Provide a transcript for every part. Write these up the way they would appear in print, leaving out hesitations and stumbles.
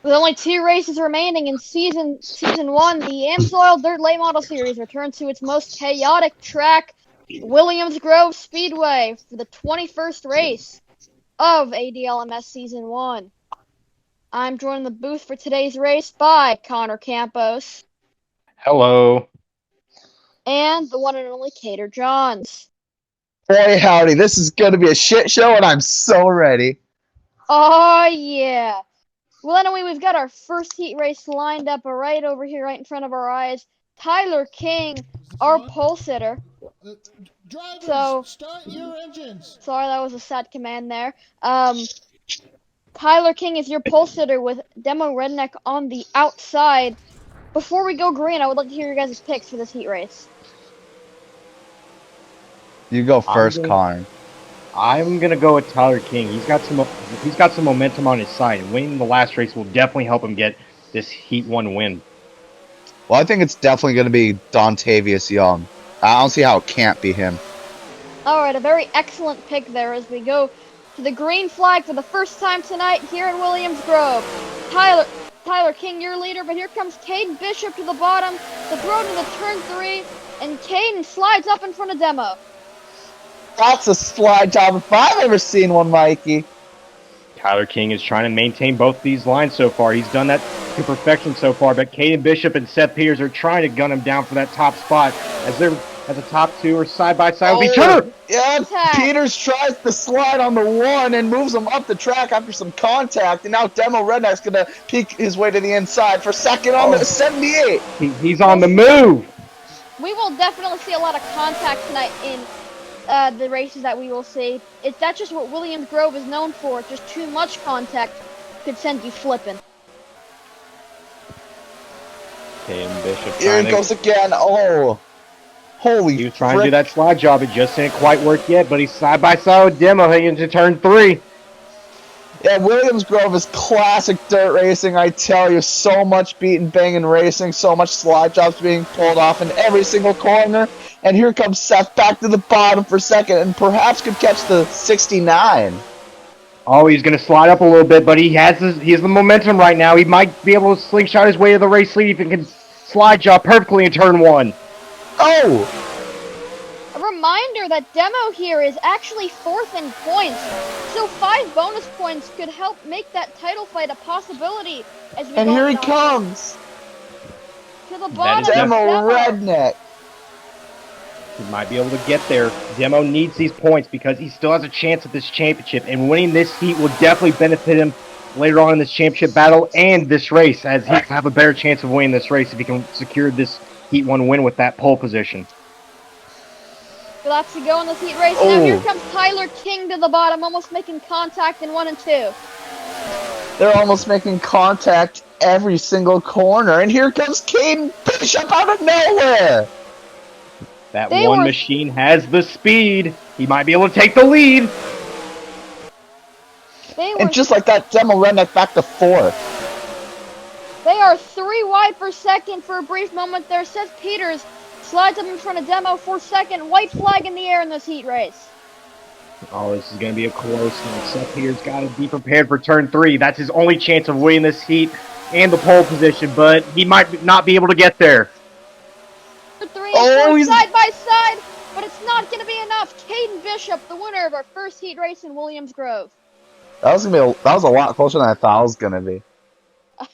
With only 2 races remaining in season one, the Amsoil Dirt Late Model Series returns to its most chaotic track, Williams Grove Speedway, for the 21st race of ADLMS Season 1. I'm joined in the booth for today's race by Connor Campos Hello. and the one and only Cater Johns. Boy, howdy, this is going to be a shit show, and I'm so ready. Oh, yeah. Well, anyway, we've got our first heat race lined up right over here, right in front of our eyes. Tyler King, our pole sitter. Drivers, So, start your engines. sorry, that was a sad command there. Tyler King is your pole sitter with Demo Redneck on the outside. Before we go green, I would like to hear your guys' picks for this heat race. You go I'm first, gonna, Connor. I'm gonna go with Tyler King. He's got some momentum on his side, and winning the last race will definitely help him get this Heat 1 win. Well, I think it's definitely going to be Dontavius Young. I don't see how it can't be him. Alright, a very excellent pick there as we go to the green flag for the first time tonight here in Williams Grove. Tyler King, your leader, but here comes Caden Bishop to the bottom to throw to the turn 3, and Caden slides up in front of Demo. That's a slide job if I've ever seen one, Mikey. Tyler King is trying to maintain both these lines so far. He's done that to perfection so far, but Caden Bishop and Seth Peters are trying to gun him down for that top spot as the top two are side by side with each other. Yeah, Contact. Peters tries to slide on the one and moves him up the track after some contact, and now Demo Redneck's going to peek his way to the inside for second on the 78. He's on the move. We will definitely see a lot of contact tonight in the races that we will see. That's just what Williams Grove is known for. Just too much contact could send you flipping. Caden Bishop Here it goes again. Oh, holy He was trying to do frick. that slide job. It just didn't quite work yet, but he's side by side with Demo heading into turn 3. Yeah, Williams Grove is classic dirt racing, I tell you. So much beating, banging racing, so much slide jobs being pulled off in every single corner. And here comes Seth back to the bottom for second and perhaps could catch the 69. Oh, he's going to slide up a little bit, but he has the momentum right now. He might be able to slingshot his way to the race lead if he can slide job perfectly in turn 1. Oh! A reminder that Demo here is actually 4th in points, so 5 bonus points could help make that title fight a possibility as we And go here he down comes! to the bottom. Demo Demo. Redneck. He might be able to get there. Demo needs these points because he still has a chance at this championship, and winning this heat will definitely benefit him later on in this championship battle and this race, as he'll have a better chance of winning this race if he can secure this Heat 1 win with that pole position. Lots to go in this heat race. Now here comes Tyler King to the bottom, almost making contact in 1 and 2. They're almost making contact every single corner. And here comes Caden Bishop out of nowhere! That machine has the speed. He might be able to take the lead. And just like that, Demo Redneck back to 4th. They are 3 wide for second for a brief moment there. Seth Peters slides up in front of Demo for second. White flag in the air in this heat race. Oh, this is going to be a close one. Seth Peters got to be prepared for turn 3. That's his only chance of winning this heat and the pole position, but he might not be able to get there. 3 and 4 side by side, but it's not going to be enough. Caden Bishop, the winner of our first heat race in Williams Grove. That was a lot closer than I thought it was gonna be.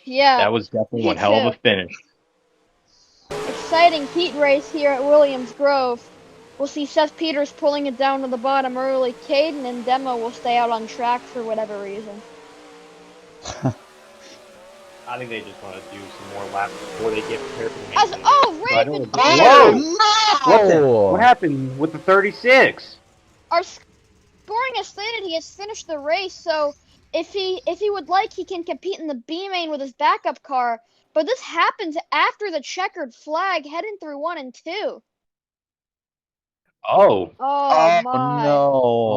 Yeah. That was definitely one hell of a finish. Exciting heat race here at Williams Grove. We'll see Seth Peters pulling it down to the bottom early. Caden and Demo will stay out on track for whatever reason. I think they just want to do some more laps before they get prepared for the main race. Whoa! What happened with the 36? Our scoring has stated he has finished the race, so if he would like, he can compete in the B main with his backup car. But this happens after the checkered flag, heading through 1 and 2. Oh. Oh my. No.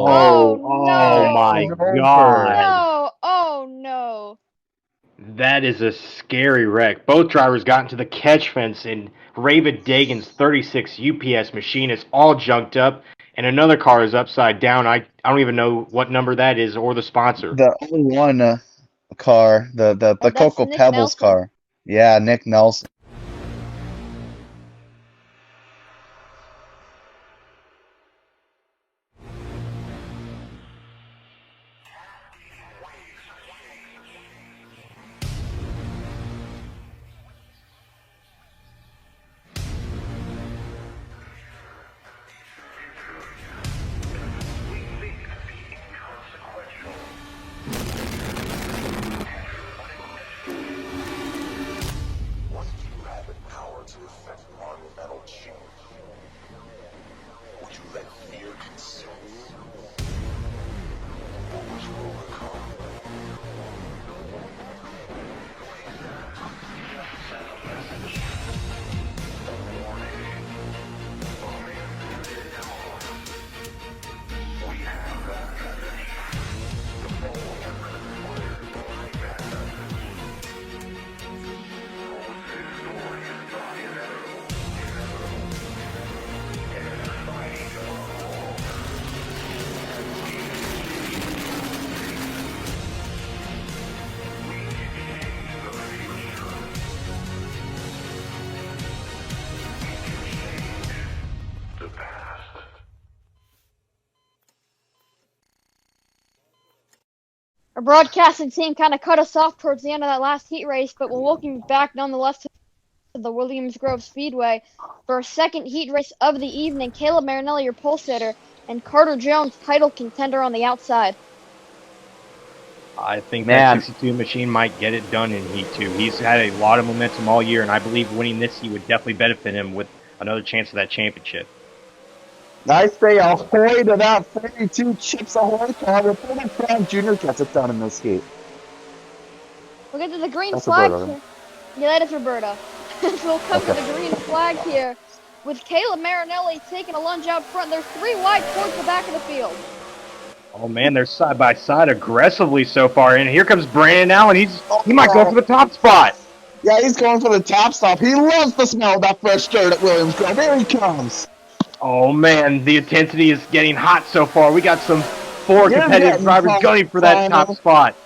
Oh my God. No. Oh no. That is a scary wreck. Both drivers got into the catch fence, and Ravid Dagan's 36 UPS machine is all junked up, and another car is upside down. I don't even know what number that is or the sponsor. The only one car, the That's Cocoa Nick Pebbles Nelson. car. Yeah, Nick Nelson. Our broadcasting team kind of cut us off towards the end of that last heat race, but we're looking back nonetheless to the Williams Grove Speedway for our second heat race of the evening. Caleb Marinelli, your pole sitter, and Carter Jones, title contender on the outside. I think Man. that 62 machine might get it done in Heat 2. He's had a lot of momentum all year, and I believe winning this heat would definitely benefit him with another chance of that championship. I say ahoy to that 32 Chips Ahoy car. Roberto Crown Jr. gets it done in this heat. We'll get to the green That's flag Roberto. here. Yeah, that is Roberto. So we'll come to the green flag here with Caleb Marinelli taking a lunge out front. They're 3 wide towards the back of the field. Oh man, they're side by side aggressively so far, and here comes Brandon Allen. He might go for the top spot. Yeah, he's going for the top stop. He loves the smell of that fresh dirt at Williams Grove. Here he comes. Oh man, the intensity is getting hot so far. We got some 4 You're competitive getting drivers close, gunning for that top Final. spot.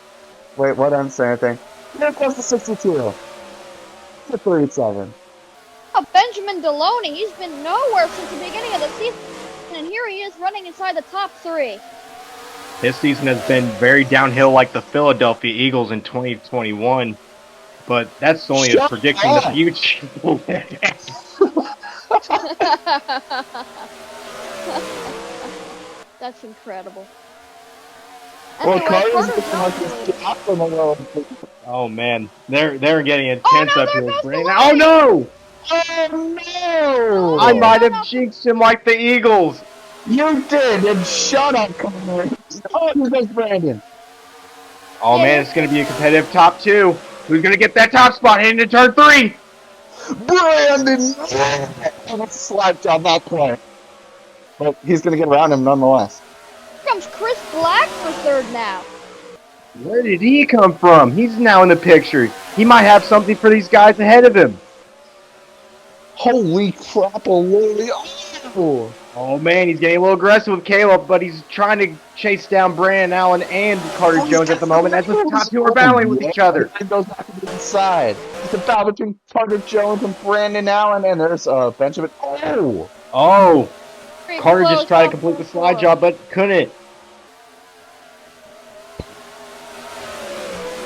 Wait, what? I didn't say anything. Here comes the 62. To 37. Oh, Benjamin Deloney, he's been nowhere since the beginning of the season, and here he is running inside the top 3. His season has been very downhill like the Philadelphia Eagles in 2021, but that's only Shut predicting up. the future. That's incredible. Well, Anyway, Carter's Carter looking like Jones. he's top in the world. Oh man, they're getting intense no, up there here. goes Brandon. the Oh line. no! Oh no! I Oh, might have no. jinxed him like the Eagles. You did, and shut up, Connor. Oh, here goes Brandon. Oh Yeah, man, it's gonna be a competitive top 2. Who's gonna get that top spot heading to turn 3? Brandon! Oh, that's a slide job, that play. But he's going to get around him nonetheless. Here comes Chris Black for third now. Where did he come from? He's now in the picture. He might have something for these guys ahead of him. Holy crap, Lily. Oh! Oh man, he's getting a little aggressive with Caleb, but he's trying to chase down Brandon Allen and Carter Jones at the moment as the top 2 are battling with each other. It goes back to the inside. It's a battle between Carter Jones and Brandon Allen, and there's Benjamin. Oh! Oh, Pretty Carter close just tried to up complete the for slide fourth. job, but couldn't.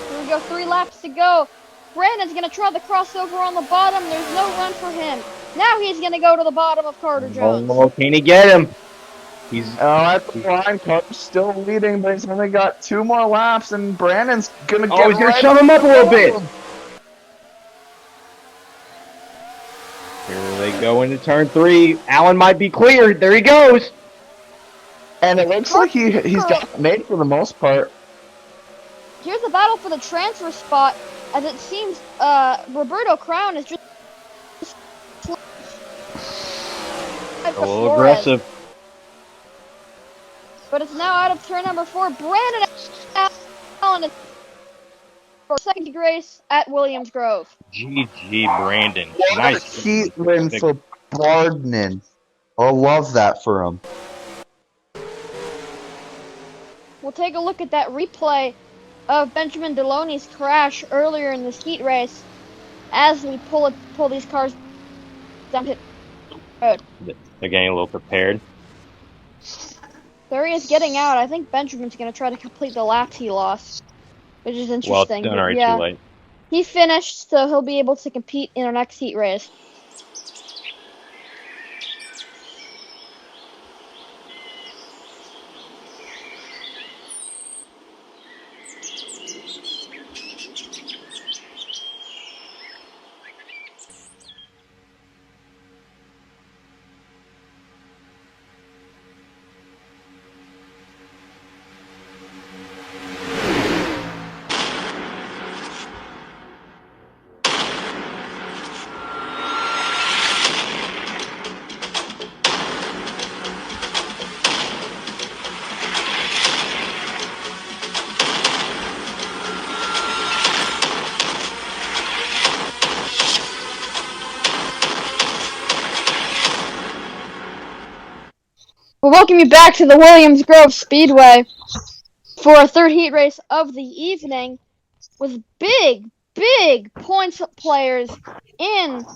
Here we go, 3 laps to go. Brandon's going to try the crossover on the bottom. There's no run for him. Now he's going to go to the bottom of Carter Jones. Oh, can he get him? He's At the line, Carter's still leading, but he's only got 2 more laps, and Brandon's going to get he's gonna right shove him up a little above bit. him. Here they go into turn 3. Allen might be cleared. There he goes. And it looks like he's got it made for the most part. Here's the battle for the transfer spot, as it seems Roberto Crown is just A little aggressive. But it's now out of turn number 4. Brandon Allen for second race at Williams Grove. GG Brandon. What a Nice. heat win for Bardman. I love that for him. We'll take a look at that replay of Benjamin Deloney's crash earlier in this heat race as we pull these cars down pit road. They're getting a little prepared. There he is getting out. I think Benjamin's going to try to complete the laps he lost, which is Well, it's interesting. done But already. Too yeah, late. he finished, so he'll be able to compete in our next heat race. We'll welcome you back to the Williams Grove Speedway for our third heat race of the evening with big points players in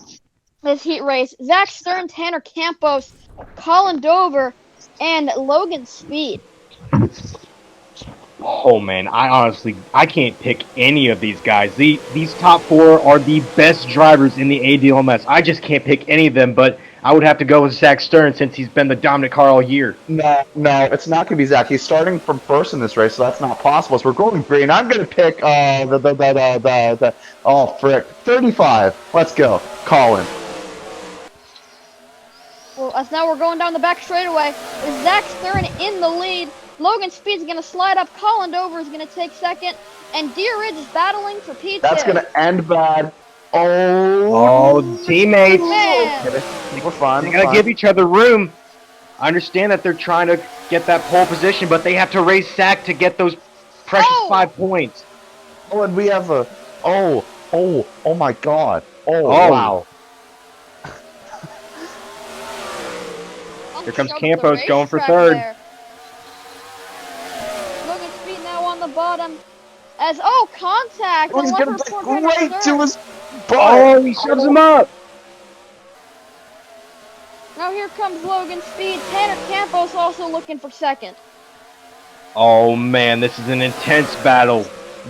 this heat race. Zach Stern, Tanner Campos, Colin Dover, and Logan Speed. Oh man, I can't pick any of these guys. These top four are the best drivers in the ADLMS. I just can't pick any of them, but I would have to go with Zach Stern since he's been the dominant car all year. No, it's not going to be Zach. He's starting from first in this race, so that's not possible. So we're going green. I'm going to pick oh frick, 35. Let's go, Colin. Well, as now we're going down the back straightaway with Zach Stern in the lead. Logan Speed's going to slide up. Colin Dover is going to take second. And Deer Ridge is battling for P2. That's going to end bad. Oh, teammates. Man. We're fine. They gotta give each other room. I understand that they're trying to get that pole position, but they have to race Zach to get those precious 5 points. Oh, and we have a. Oh my God. Oh. Wow. Here comes Campos going for third. There. Logan Speed now on the bottom. As contact. Oh, he's gonna break right to his butt. Oh, he shoves him up. Now here comes Logan Speed. Tanner Campos also looking for second. Oh man, this is an intense battle.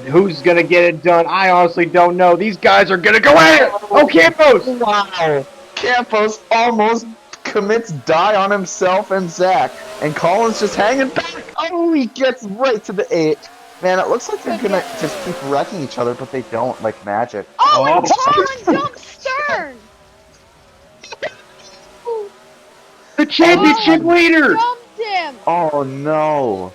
Who's gonna get it done? I honestly don't know. These guys are gonna go at it. Oh, Campos! Wow. Campos almost commits die on himself and Zach, and Colin's just hanging back. Oh, he gets right to the 8. Man, it looks like they're gonna just keep wrecking each other, but they don't, like magic. Oh, and Colin jumped Stern! The championship leader! Jumped him! Oh no.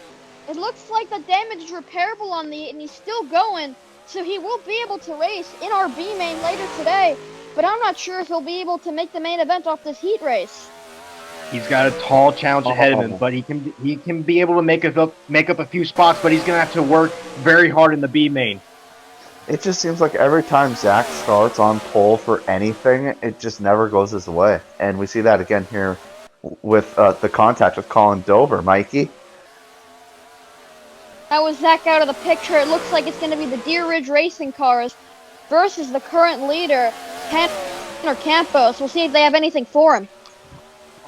It looks like the damage is repairable on the 8, and he's still going, so he will be able to race in our B main later today, but I'm not sure if he'll be able to make the main event off this heat race. He's got a tall challenge ahead of him, but he can be able to make up a few spots, but he's gonna have to work very hard in the B main. It just seems like every time Zach starts on pole for anything, it just never goes his way. And we see that again here with the contact with Colin Dover. Mikey? Now with Zach out of the picture, it looks like it's going to be the Deer Ridge Racing cars versus the current leader, Tanner Campos. We'll see if they have anything for him.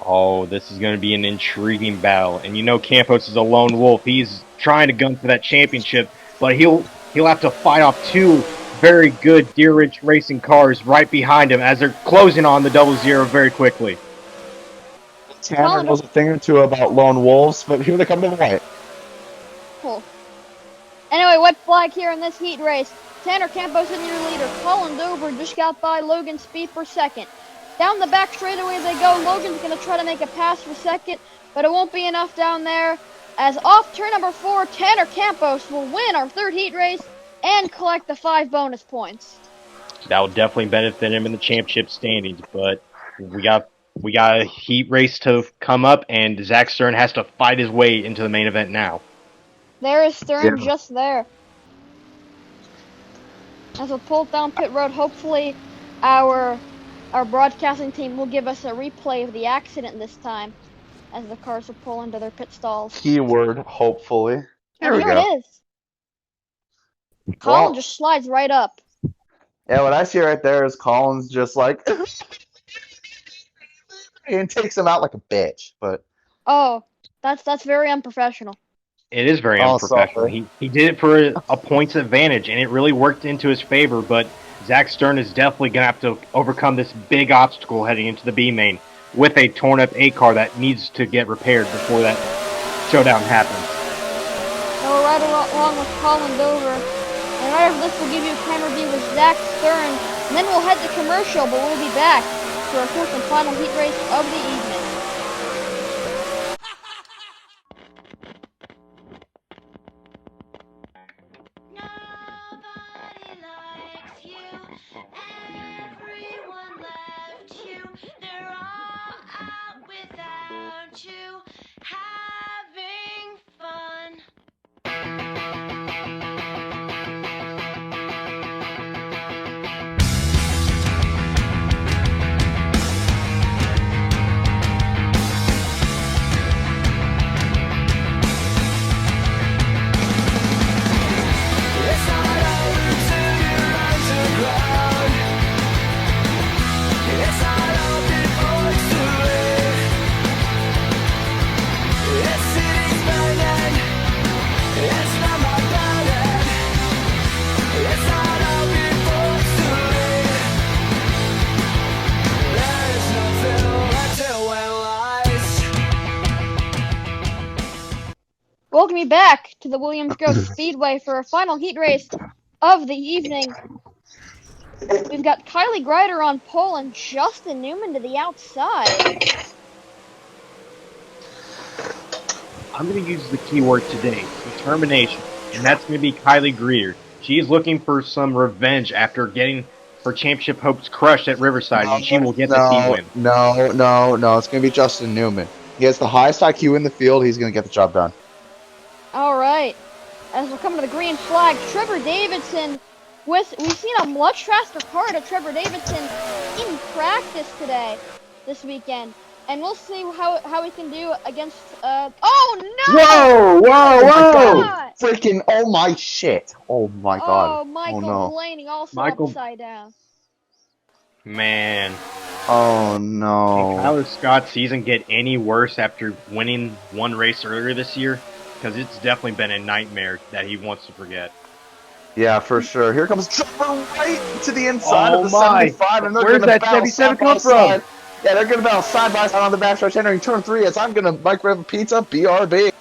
Oh, this is going to be an intriguing battle. And you know Campos is a lone wolf. He's trying to gun for that championship, but he'll have to fight off 2 very good Deer Ridge Racing cars right behind him as they're closing on the 00 very quickly. Tanner knows a thing or two about lone wolves, but here they come to the white. Cool. Anyway, white flag here in this heat race. Tanner Campos in your leader. Colin Dover just got by Logan Speed for second. Down the back straightaway they go. Logan's going to try to make a pass for second, but it won't be enough down there. As off turn number 4, Tanner Campos will win our third heat race and collect the 5 bonus points. That will definitely benefit him in the championship standings, but we got a heat race to come up, and Zach Stern has to fight his way into the main event now. There is Stern just there. As we pull down pit road, hopefully our broadcasting team will give us a replay of the accident this time as the cars will pull into their pit stalls. Keyword, hopefully. Here we Here go. it is. Colin Well, just slides right up. yeah, what I see right there is Collins just like and takes him out like a bitch. But Oh, that's very unprofessional. It is very oh, unprofessional. sorry. He did it for a points advantage, and it really worked into his favor. But Zach Stern is definitely going to have to overcome this big obstacle heading into the B main with a torn up A car that needs to get repaired before that showdown happens. And we're right along with Colin Dover. And right after this, we'll give you a camera view with Zach Stern. And then we'll head to commercial, but we'll be back for our fourth and final heat race of the evening. Nobody likes you. Everyone left you. They're all out without you. Having fun. It's not over till you run to ground. It's not all before it's too late. It's city's burning. It's not my burden. It's not all before it's too late. There is nothing left to analyze. Welcome you back to the Williams Grove Speedway for our final heat race of the evening. We've got Kylie Greider on pole and Justin Newman to the outside. I'm going to use the keyword today, determination, and that's going to be Kylie Greer. She's looking for some revenge after getting her championship hopes crushed at Riverside, and she will get this heat win. No. It's gonna be Justin Newman. He has the highest IQ in the field. He's gonna get the job done. All right. As we're coming to the green flag, Trevor Davidson we've seen a much faster car to Trevor Davidson in practice this weekend. And we'll see how he can do against oh no! Whoa! God! Freaking oh my shit. Oh my god. Oh, Michael no. Blaney also Michael- upside down. Man, Oh can no. Tyler Scott's season get any worse after winning one race earlier this year? Because it's definitely been a nightmare that he wants to forget. Yeah, for sure. Here comes Trevor right to the inside Oh of the my. 75, and they're Where's gonna that battle 77 side by come from? side. Yeah, they're gonna battle side by side on the backstretch entering turn 3 as I'm gonna microwave a pizza, BRB.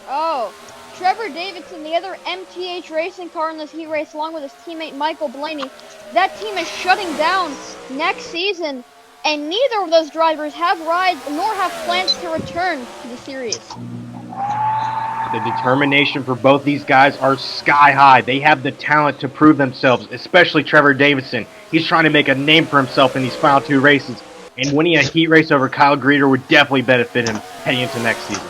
Oh, Trevor Davidson, the other MTH racing car in this heat race, along with his teammate Michael Blaney. That team is shutting down next season, and neither of those drivers have rides nor have plans to return to the series. The determination for both these guys are sky high. They have the talent to prove themselves, especially Trevor Davidson. He's trying to make a name for himself in these final two races, and winning a heat race over Kyle Greeter would definitely benefit him heading into next season.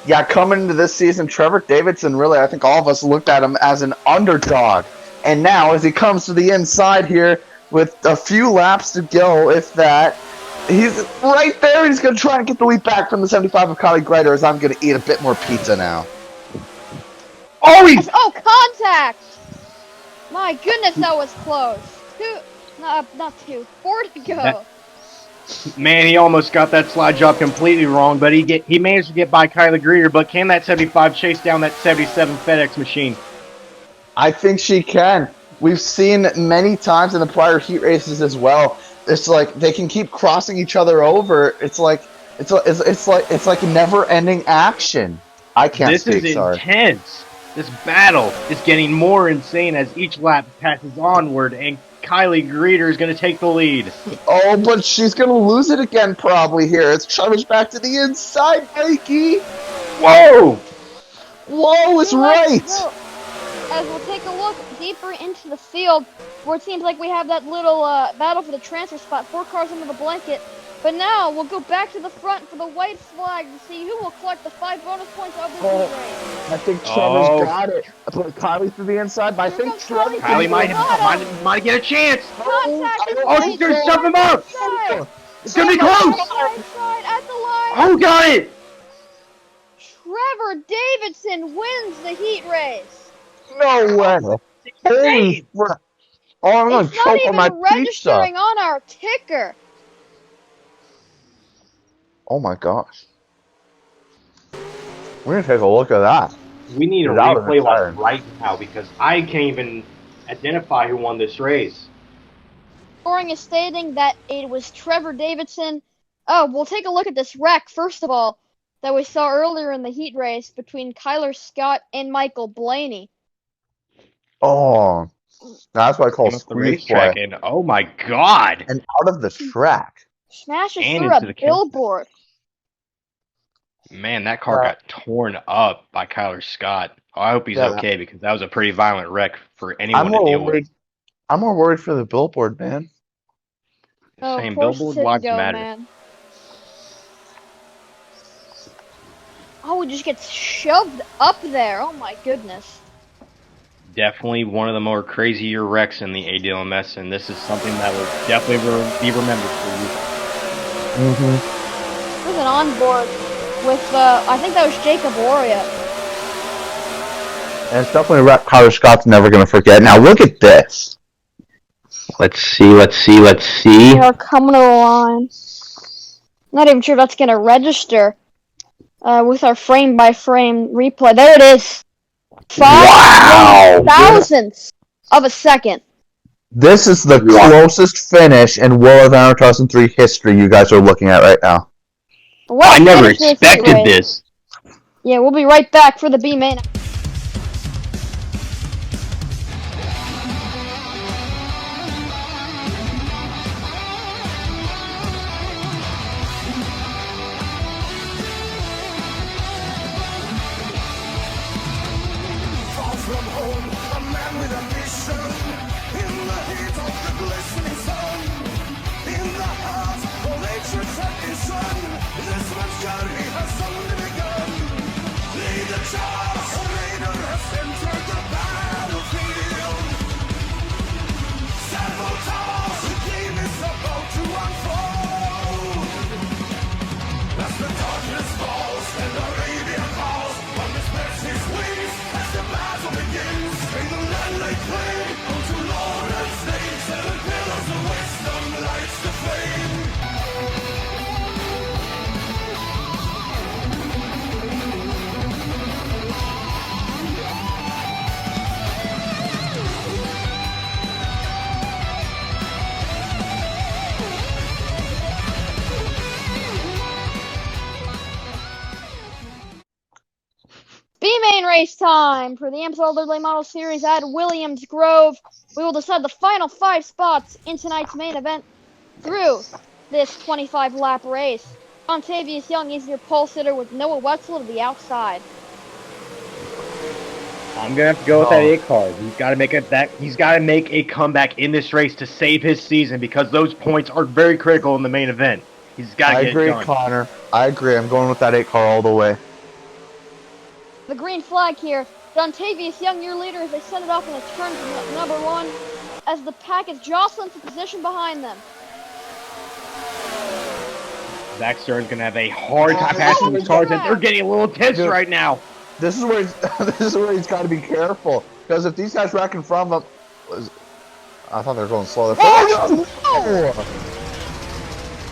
Yeah, coming into this season, Trevor Davidson, really, I think all of us looked at him as an underdog. And now, as he comes to the inside here with a few laps to go, if that, he's right there. He's going to try and get the lead back from the 75 of Kylie Greider as I'm going to eat a bit more pizza now. Oh, contact! My goodness, that was close. Not two. 4 to go. Man, he almost got that slide job completely wrong, but he managed to get by Kylie Greer. But can that 75 chase down that 77 FedEx machine? I think she can. We've seen many times in the prior heat races as well. It's like they can keep crossing each other over. It's like never-ending action. I can't This speak. is Sorry. intense. This battle is getting more insane as each lap passes onward, and Kylie Greeter is going to take the lead. Oh, but she's gonna lose it again probably here. It's Trevor's back to the inside, Mikey. Whoa! Whoa, it's right. As we'll take a look deeper into the field, where it seems like we have that little battle for the transfer spot. 4 cars under the blanket. But now we'll go back to the front for the white flag to see who will collect the 5 bonus points of this heat race. I think Trevor's got it. I put Kylie through the inside, but I Here think comes Trevor. Kylie. Kylie might get a chance. Contact is Oh, she's going to shove him up. Side. It's going to be close. Side at the line. Oh, got it. Trevor Davidson wins the heat race. No way. Holy crap. Oh, I'm going It's to not choke on my even pizza. registering on our ticker. Oh my gosh. We're going to take a look at that. We need a That was replay like exciting. right now because I can't even identify who won this race. Scoring is stating that it was Trevor Davidson. Oh, we'll take a look at this wreck, first of all, that we saw earlier in the heat race between Kyler Scott and Michael Blaney. Oh, that's what I call Came up the squeeze play. racetrack and oh my god! And out of the track. Smashes And through into a the kill. billboard. Man, that car got torn up by Kyler Scott. Oh, I hope he's Yeah. okay because that was a pretty violent wreck for anyone to deal with. I'm more worried for the billboard, man. Oh, of Same course billboard it lives go, matter. man. Oh, it just gets shoved up there. Oh my goodness. Definitely one of the more crazier wrecks in the ADLMS, and this is something that will definitely be remembered for you. There's an onboard with, I think that was Jacob Oria. And it's definitely a wreck Kyler Scott's never going to forget. Now look at this. Let's see. They are coming to the line. Not even sure if that's going to register with our frame-by-frame replay. There it is. 5 thousandths of a second. This is the closest finish in World of Honor 2003 history you guys are looking at right now. What a I never finish to this heat expected race. this. Yeah, we'll be right back for the B main. Far from home, a man with a mission. In the heat of the glistening sun, in the heart of nature's tradition, this man's journey has only begun. Lead the charge, a raider has entered the battlefield. Sabotage, the game is about to unfold. As the darkness falls and Arabia calls, one respects his wings as the battle begins. May the land lay claim unto Lord and state, seven pillars of wisdom lights the flame. B-main race time for the Amsoil Third Lane Model Series at Williams Grove. We will decide the final 5 spots in tonight's main event through this 25-lap race. Montavious Young is your pole sitter with Noah Wetzel to the outside. I'm gonna have to go with that 8 card. He's got to make He's got to make a comeback in this race to save his season because those points are very critical in the main event. He's got to get it done. I agree, Connor. I agree. I'm going with that 8 car all the way. The green flag here. Dontavious Young, your leader, as they send it off in the turn to number 1, as the pack is jostling for position behind them. Zach Stern's gonna have a hard time passing these cars, and they're getting a little tense right now. This is where he's got to be careful because if these guys wreck in front of him, I thought they were going slow.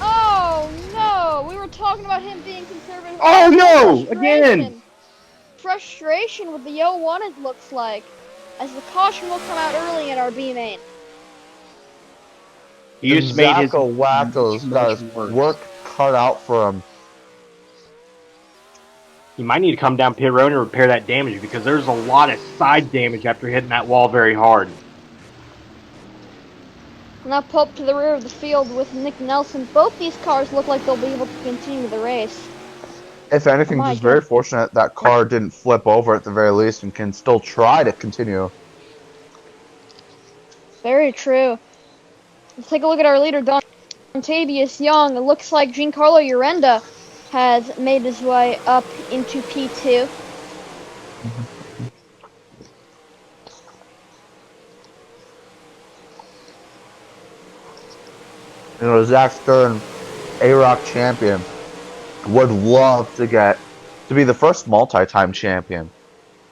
Oh no! We were talking about him being conservative. Oh no! Again! Frustration with the 0-1, it looks like, as the caution will come out early in our B main. He just made his Wacko's got his work cut out for him. He might need to come down pit road and repair that damage because there's a lot of side damage after hitting that wall very hard. Now pull up to the rear of the field with Nick Nelson. Both these cars look like they'll be able to continue the race. If anything, just very fortunate that car didn't flip over at the very least and can still try to continue. Very true. Let's take a look at our leader, Dontavious Young. It looks like Giancarlo Urenda has made his way up into P2. You know, Zach Stern, A-Rock champion, would love to be the first multi-time champion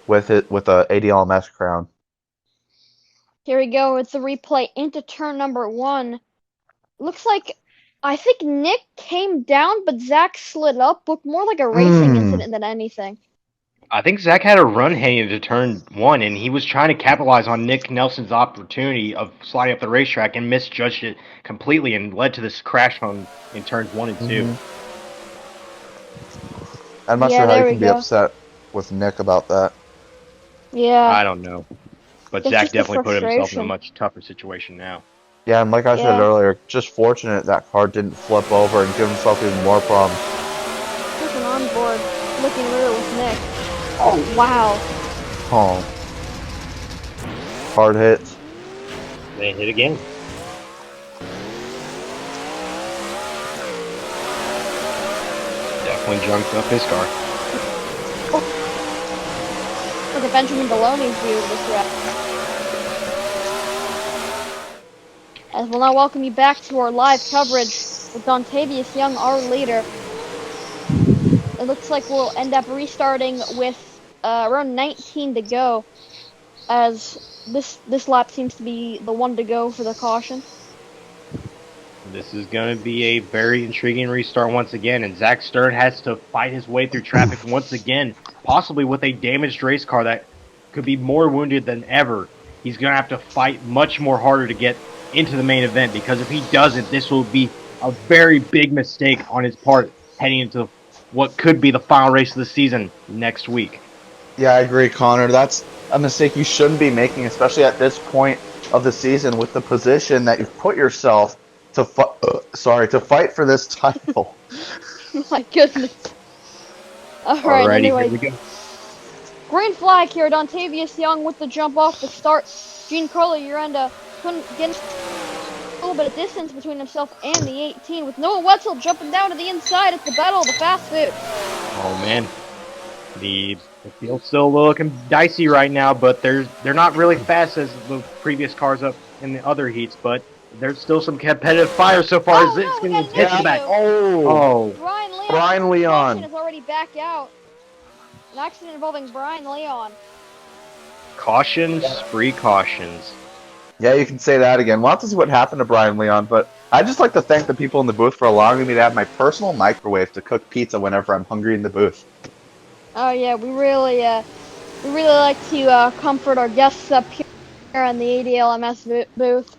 with a ADLMS crown. Here we go with the replay into turn number 1. Looks like, I think Nick came down, but Zach slid up. Looked more like a racing incident than anything. I think Zach had a run heading into turn 1, and he was trying to capitalize on Nick Nelson's opportunity of sliding up the racetrack and misjudged it completely and led to this crash in turns 1 and 2. I'm not Yeah, sure how there you we can be go. upset with Nick about that. Yeah. I don't know. But It's Zach just the definitely put himself in a frustration. much tougher situation now. Yeah, and like I said Yeah. earlier, just fortunate that car didn't flip over and give himself even more problems. Person on board, looking rear with Nick. Oh, wow. Oh. Hard hits. They hit again. Definitely junked up his car. Look at Benjamin Deloney's view of this wreck. As we'll now welcome you back to our live coverage with Dontavius Young, our leader. It looks like we'll end up restarting with around 19 to go, as this lap seems to be the one to go for the caution. This is going to be a very intriguing restart once again, and Zach Stern has to fight his way through traffic once again, possibly with a damaged race car that could be more wounded than ever. He's going to have to fight much more harder to get into the main event, because if he doesn't, this will be a very big mistake on his part heading into what could be the final race of the season next week. Yeah, I agree, Connor. That's a mistake you shouldn't be making, especially at this point of the season with the position that you've put yourself to fight for this title. My goodness. Alright, Alrighty, anyway. here we go. Green flag here, Dontavius Young with the jump off the start. Giancarlo Urenda couldn't get a little bit of distance between himself and the 18, with Noah Wetzel jumping down to the inside. It's the battle of the fast food. Oh man, the field's still looking dicey right now, but they're not really fast as the previous cars up in the other heats, but there's still some competitive fire so far. Oh, As no, it's we going got to hit an the back. issue. Oh. Brian Leon Leon. is already back out. An accident involving Brian Leon. Cautions, free cautions. Yeah, you can say that again. We'll have to see what happened to Brian Leon, but I'd just like to thank the people in the booth for allowing me to have my personal microwave to cook pizza whenever I'm hungry in the booth. Oh yeah, we really like to comfort our guests up here in the ADLMS booth.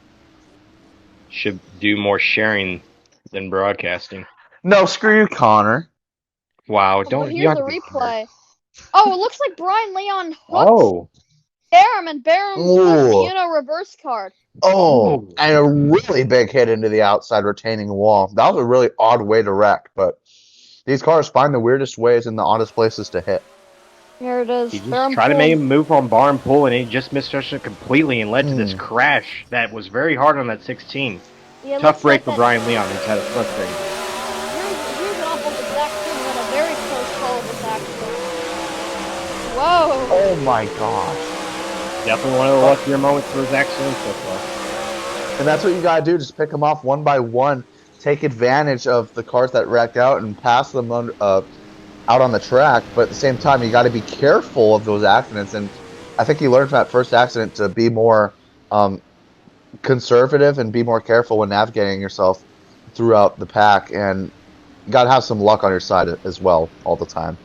Should do more sharing than broadcasting. No, screw you, Connor. Wow, But don't you here's have the to be replay. Oh, it looks like Brian Leon hooked Oh, Barham, and Barham flipped the Uno reverse card. Oh, and a really big hit into the outside retaining wall. That was a really odd way to wreck, but these cars find the weirdest ways and the oddest places to hit. Here it is. he just Barham tried to pulled. make a move on bar and pull, and he just misjudged it completely and led to this crash that was very hard on that 16. Yeah, Tough break like for that. Brian Leon. He's had a frustrating. Here's an awful Zach Stern had a very close call with this accident. Whoa. Oh my gosh. Definitely one of the luckier moments for Zach Stern so far. And that's what you gotta do, just pick them off one by one, take advantage of the cars that wreck out and pass them out on the track, but at the same time you gotta be careful of those accidents, and I think you learned from that first accident to be more conservative and be more careful when navigating yourself throughout the pack, and you gotta have some luck on your side as well all the time.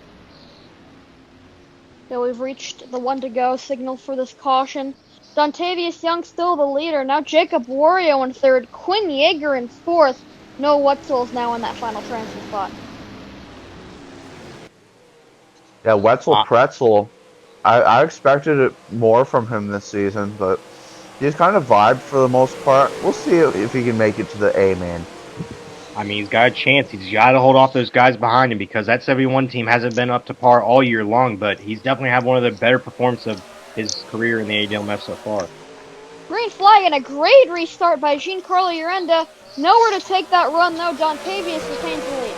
Yeah, we've reached the one to go signal for this caution. Dontavius Young still the leader. Now Jacob Wario in third. Quinn Yeager in fourth. Noah Wetzel is now in that final transfer spot. Yeah, Wetzel Pretzel, I expected it more from him this season, but he's kind of vibed for the most part. We'll see if he can make it to the A, man. I mean, he's got a chance. He's got to hold off those guys behind him, because that 71 team hasn't been up to par all year long, but he's definitely had one of the better performances of his career in the ADLMF so far. Green flag and a great restart by Giancarlo Urenda. Nowhere to take that run, though. Dontavius retains the lead.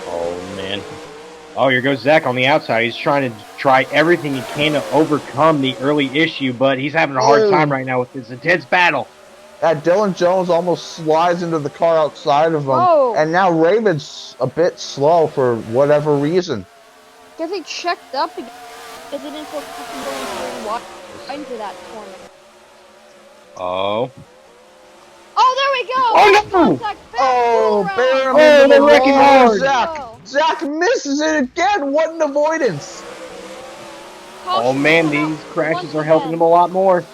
Oh, man. Oh, here goes Zach on the outside. He's trying to try everything he can to overcome the early issue, but he's having a hard time right now with this intense battle. Dylan Jones almost slides into the car outside of him, and now Raven's a bit slow for whatever reason. Because he checked up because he didn't feel comfortable going wide into that corner. Oh. Oh, there we go! Oh, Full no! contact, back Oh, to the bear him round. into they the wreck him wall. hard. Zach misses it again. What an avoidance. Oh Caution man, come out these crashes once are helping again. him a lot more.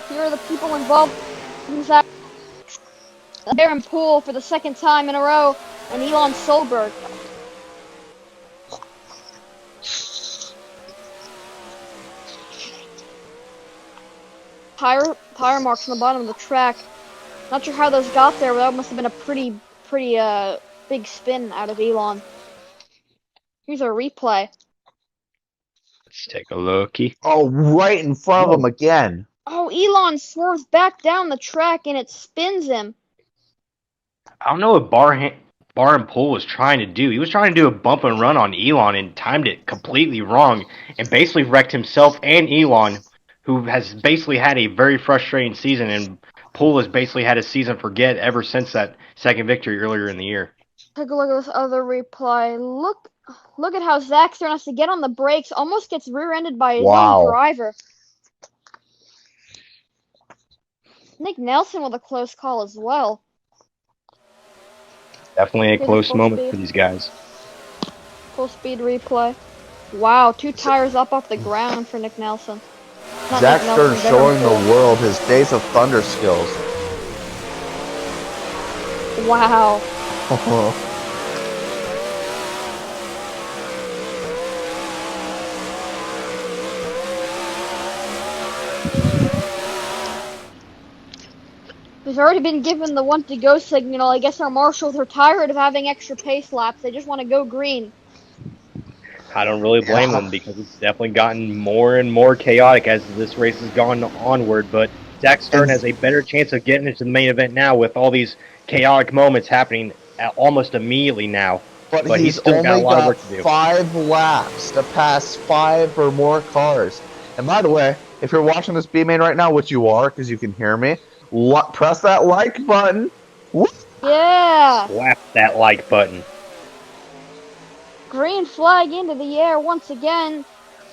Here are the people involved in this Aaron Poole for the second time in a row, and Elon Solberg. Tire marks on the bottom of the track. Not sure how those got there, but that must have been a pretty big spin out of Elon. Here's a replay. Let's take a looky. Oh, right in front of him Whoa. again. Oh, Elon swerves back down the track and it spins him. I don't know what Bar and Pull was trying to do. He was trying to do a bump and run on Elon and timed it completely wrong and basically wrecked himself and Elon, who has basically had a very frustrating season, and Pull has basically had a season forget ever since that second victory earlier in the year. Take a look at this other replay. Look at how Zach Stern has to get on the brakes, almost gets rear-ended by his own driver. Nick Nelson with a close call as well. Definitely a close moment for these guys. Full speed replay. Wow, 2 tires up off the ground for Nick Nelson. Not Zach Nick Nelson, Stern Bear showing and the Poole. world his Days of Thunder skills. Wow. He's already been given the want to go signal. I guess our marshals are tired of having extra pace laps. They just want to go green. I don't really blame them because it's definitely gotten more and more chaotic as this race has gone onward. But Zach Stern has a better chance of getting into the main event now with all these chaotic moments happening almost immediately now. But He's he's still only got a lot of got work to do. 5 laps to pass 5 or more cars. And by the way, if you're watching this B-Main right now, which you are because you can hear me, press that like button. Whoop. Yeah. Slap that like button. Green flag into the air once again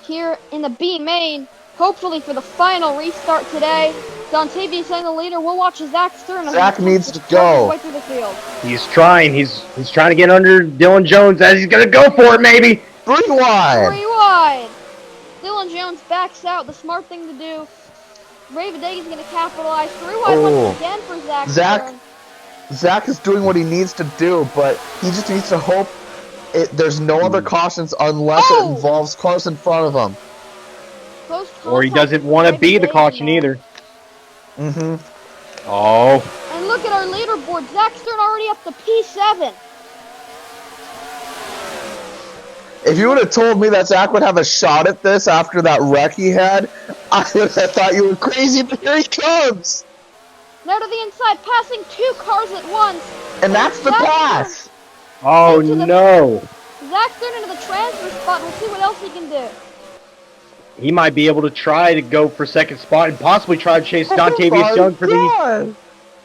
here in the B main. Hopefully for the final restart today. Dontavius and the leader. We'll watch Zach Stern. Zach needs to His go. way through the field. He's trying. He's trying to get under Dylan Jones as he's gonna go for it. Maybe 3 wide. 3 wide. Dylan Jones backs out. The smart thing to do. Ravidagi's going to capitalize. 3 wide once again for Zach Stern. Zach is doing what he needs to do, but he just needs to hope there's no other cautions unless it involves cars in front of him. or he doesn't want to be the caution either. Oh. And look at our leaderboard. Zach Stern already up to P7. If you would have told me that Zach would have a shot at this after that wreck he had, I would have thought you were crazy, but here he comes! Now to the inside, passing 2 cars at once. And that's the pass! Oh no! Zach Stern into the transfer spot. We'll see what else he can do. He might be able to try to go for second spot and possibly try to chase Dontavius Young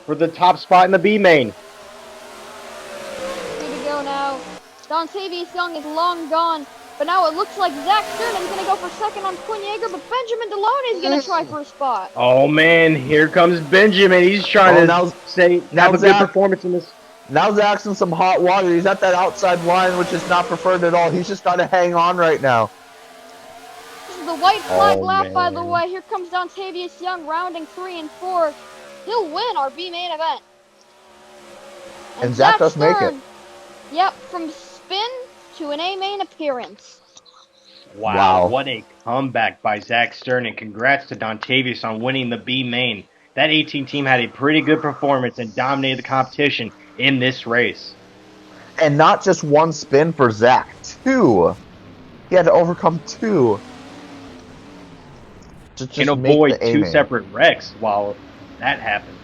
for the top spot in the B main. Here we go now. Dontavius Young is long gone, but now it looks like Zach Stern is going to go for second on Quinn Yeager, but Benjamin Deloney is going to try for a spot. Oh man, here comes Benjamin. He's trying to have a good performance in this. Now Zach's in some hot water. He's at that outside line, which is not preferred at all. He's just got to hang on right now. This is the white flag lap, by the way. Here comes Dontavius Young, rounding 3 and 4. He'll win our B main event. And Zach does make it. Yep, from spin to an A main appearance. Wow, what a comeback by Zach Stern, and congrats to Dontavius on winning the B main. That 18 team had a pretty good performance and dominated the competition in this race. And not just 1 spin for Zach, 2. He had to overcome 2. Just and avoid 2 separate wrecks while that happened.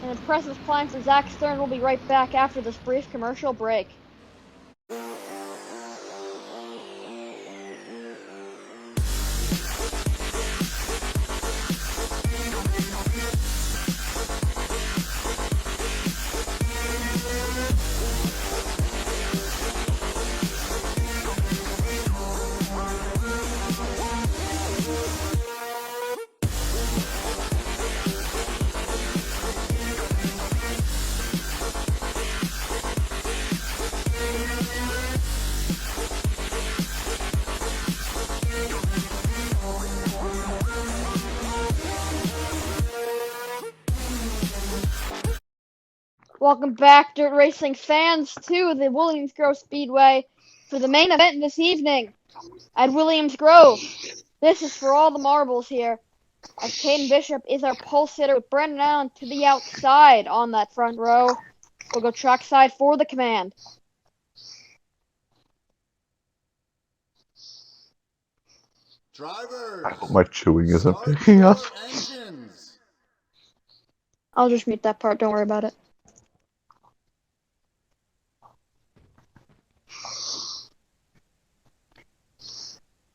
An impressive climb for Zach Stern. We'll be right back after this brief commercial break. Welcome back, dirt racing fans, to the Williams Grove Speedway for the main event this evening at Williams Grove. This is for all the marbles here, as Caden Bishop is our pole sitter with Brendan Allen to the outside on that front row. We'll go trackside for the command. Drivers, I hope my chewing isn't start picking up. your engines. I'll just mute that part, don't worry about it.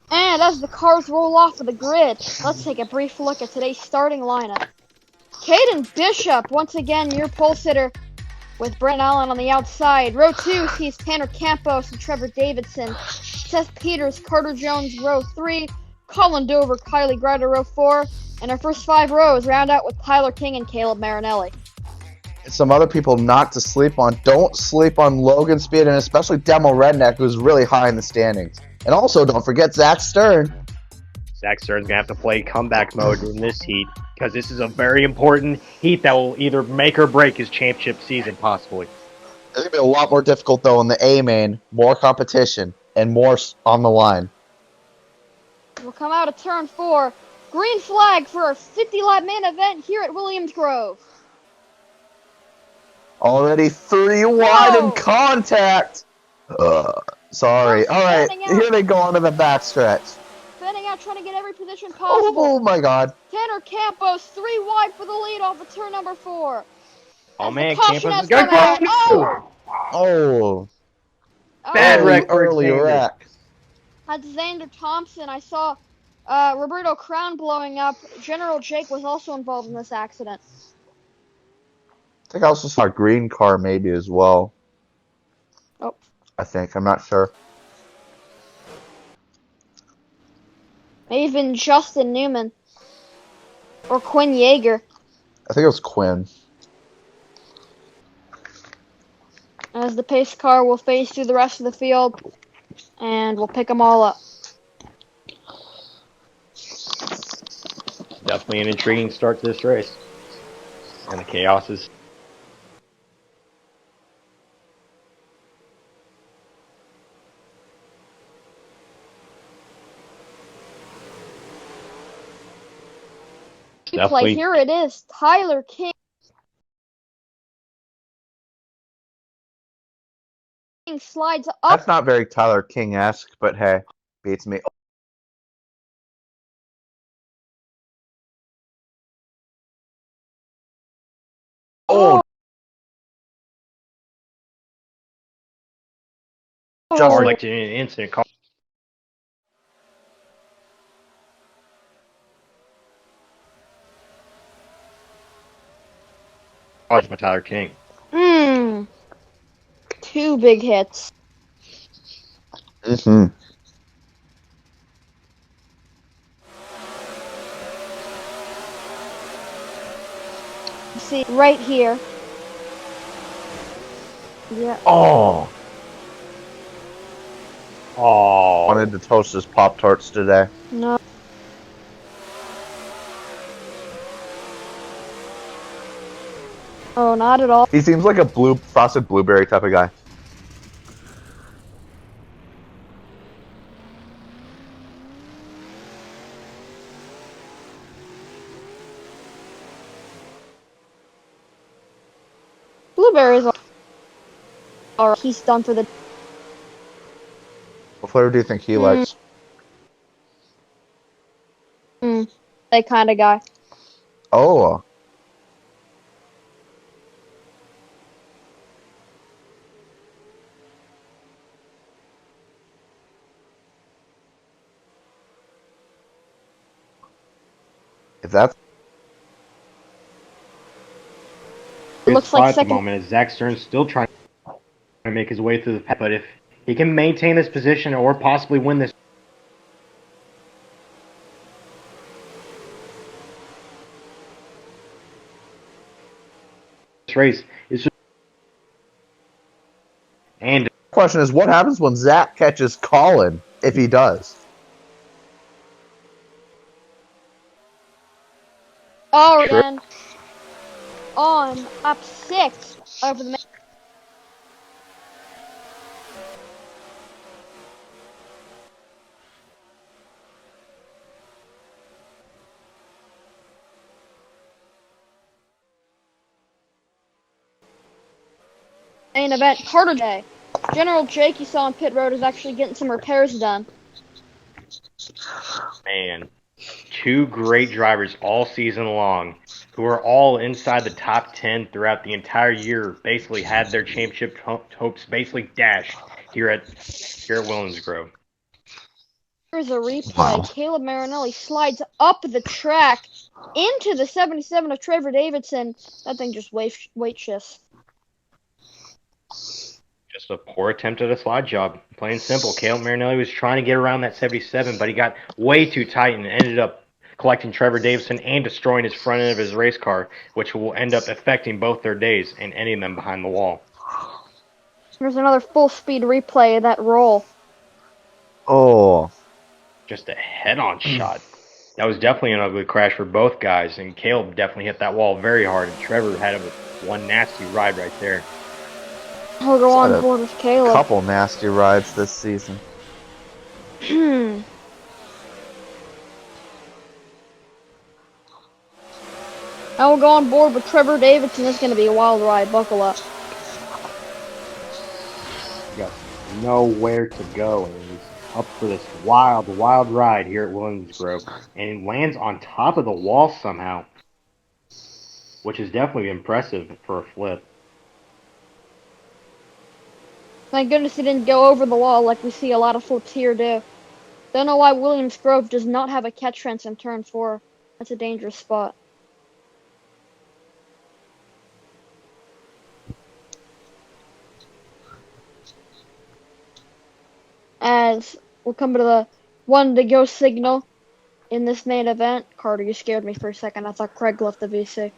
And as the cars roll off of the grid, let's take a brief look at today's starting lineup. Caden Bishop, once again, your pole sitter with Brent Allen on the outside. Row 2 sees Tanner Campos and Trevor Davidson. Seth Peters, Carter Jones, row 3. Colin Dover, Kylie Grider, row 4. And our first 5 rows round out with Tyler King and Caleb Marinelli. Some other people not to sleep on. Don't sleep on Logan Speed and especially Demo Redneck, who's really high in the standings. And also, don't forget Zach Stern. Zach Stern's going to have to play comeback mode in this heat because this is a very important heat that will either make or break his championship season, possibly. It's going to be a lot more difficult, though, in the A main. More competition and more on the line. We'll come out of turn 4. Green flag for our 50-lap main event here at Williams Grove. Already 3 wide in contact. Sorry. All right, here they go onto the backstretch. Fanning out, trying to get every position possible. Oh, my God. Tanner Campos, 3 wide for the lead off of turn number 4. Oh, As man, the caution Campos is has going come out. Oh. Bad Oh, wreck for Early Xander. wreck. Had Xander Thompson. I saw Roberto Crown blowing up. General Jake was also involved in this accident. I think I also saw a green car maybe as well. Oh. I think. I'm not sure. Maybe even Justin Newman. Or Quinn Yeager. I think it was Quinn. As the pace car will phase through the rest of the field. And we'll pick them all up. Definitely an intriguing start to this race. And the chaos is... Play. Here it is. Tyler King slides up. That's not very Tyler King-esque, but hey, beats me. Oh! Just like an incident call. By Tyler King. 2 big hits. Mm-hmm. See, right here. Yeah. Oh! Oh. Wanted to toast his Pop-Tarts today. No. Oh, not at all. He seems like a frosted blueberry type of guy. Blueberries are he's done for the... What flavor do you think he likes? That kind of guy. Oh. If that's... It looks like at second. the moment as Zach Stern's still trying to make his way through the pack, but if he can maintain this position or possibly win this race, it's just... And The question is, what happens when Zach catches Colin, if he does? Oh, again. on up 6 over the main event, Carter Day. General Jake you saw on pit road is actually getting some repairs done. Man, two great drivers all season long who are all inside the top 10 throughout the entire year, basically had their championship hopes basically dashed here at Williams Grove. Here's a replay. Wow. Caleb Marinelli slides up the track into the 77 of Trevor Davidson. That thing just weight shifts. Just a poor attempt at a slide job. Plain and simple. Caleb Marinelli was trying to get around that 77, but he got way too tight and ended up collecting Trevor Davidson and destroying his front end of his race car, which will end up affecting both their days and ending them behind the wall. There's another full-speed replay of that roll. Oh. Just a head-on shot. That was definitely an ugly crash for both guys, and Caleb definitely hit that wall very hard, and Trevor had one nasty ride right there. We'll go on board with Caleb. Couple nasty rides this season. Now we'll go on board with Trevor Davidson. This is going to be a wild ride. Buckle up. Got nowhere to go, and he's up for this wild ride here at Williams Grove, and lands on top of the wall somehow, which is definitely impressive for a flip. Thank goodness he didn't go over the wall like we see a lot of flips here do. Don't know why Williams Grove does not have a catch fence in turn 4. That's a dangerous spot. As we'll come to the 1 to go signal in this main event. Carter, you scared me for a second. I thought Craig left the VC.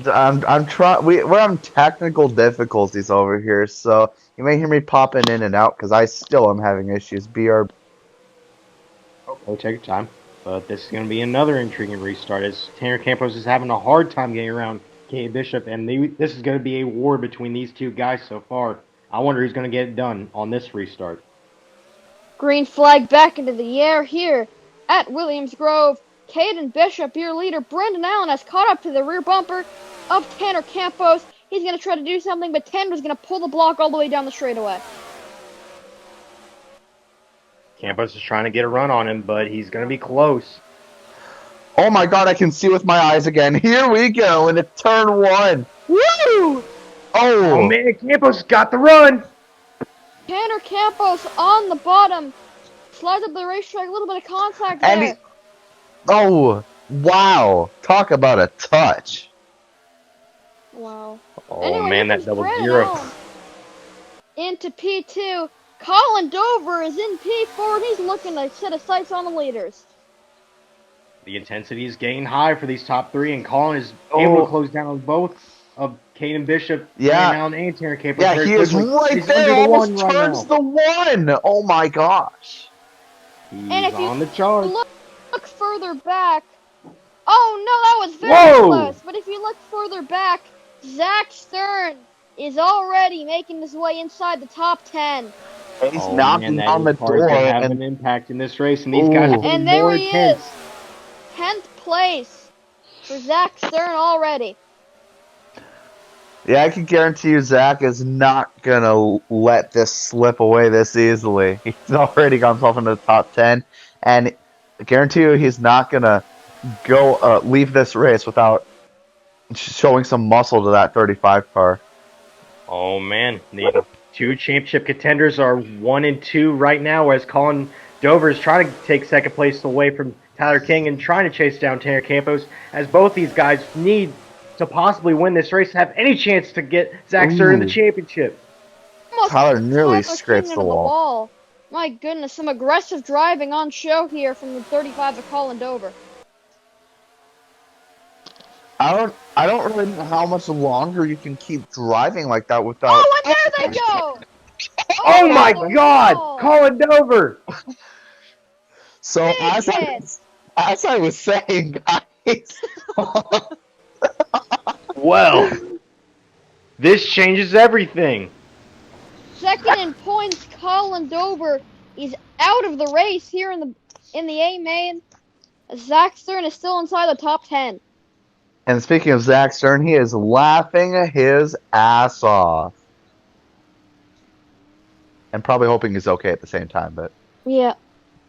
I'm trying. We're having technical difficulties over here, so you may hear me popping in and out because I still am having issues. BR. Okay, take your time. But this is going to be another intriguing restart as Tanner Campos is having a hard time getting around Kate Bishop, and this is going to be a war between these two guys so far. I wonder who's going to get it done on this restart. Green flag back into the air here at Williams Grove. Caden Bishop, your leader. Brendan Allen has caught up to the rear bumper of Tanner Campos. He's going to try to do something, but Tanner's going to pull the block all the way down the straightaway. Campos is trying to get a run on him, but he's going to be close. Oh my god, I can see with my eyes again. Here we go into turn 1. Woo! Oh man, Campos got the run. Tanner Campos on the bottom. Slides up the racetrack, a little bit of contact there. And oh, wow. Talk about a touch. Wow. Oh anyway, man, that double zero. Into P2. Colin Dover is in P4, and he's looking to set his sights on the leaders. The intensity is getting high for these top 3, and Colin is able to close down on both of Caden Bishop, Allen, and Tanner Campos. Yeah, he is right there, almost turns the 1. Oh my gosh. He's and if you on the charge. Look further back. Oh no, that was very close. But if you look further back, Zach Stern is already making his way inside the top 10. He's knocking on the door and have an impact in this race, and these guys are and there he is, 10th place for Zach Stern already. Yeah, I can guarantee you Zach is not going to let this slip away this easily. He's already got himself into the top 10, and I guarantee you he's not going to go leave this race without showing some muscle to that 35 car. Oh, man. The 2 championship contenders are 1 and 2 right now, whereas Colin Dover is trying to take second place away from Tyler King and trying to chase down Tanner Campos, as both these guys need to possibly win this race to have any chance to get Zach Stern in the championship. Tyler nearly scrapes the wall. My goodness, some aggressive driving on show here from the 35 of Colin Dover. I don't really know how much longer you can keep driving like that without. Oh, and there they go! Oh my God, Colin Dover! So as I was saying, guys, Well, this changes everything. Second in points, Colin Dover is out of the race here in the A main. Zach Stern is still inside the top 10. And speaking of Zach Stern, he is laughing his ass off. And probably hoping he's okay at the same time, but Yeah.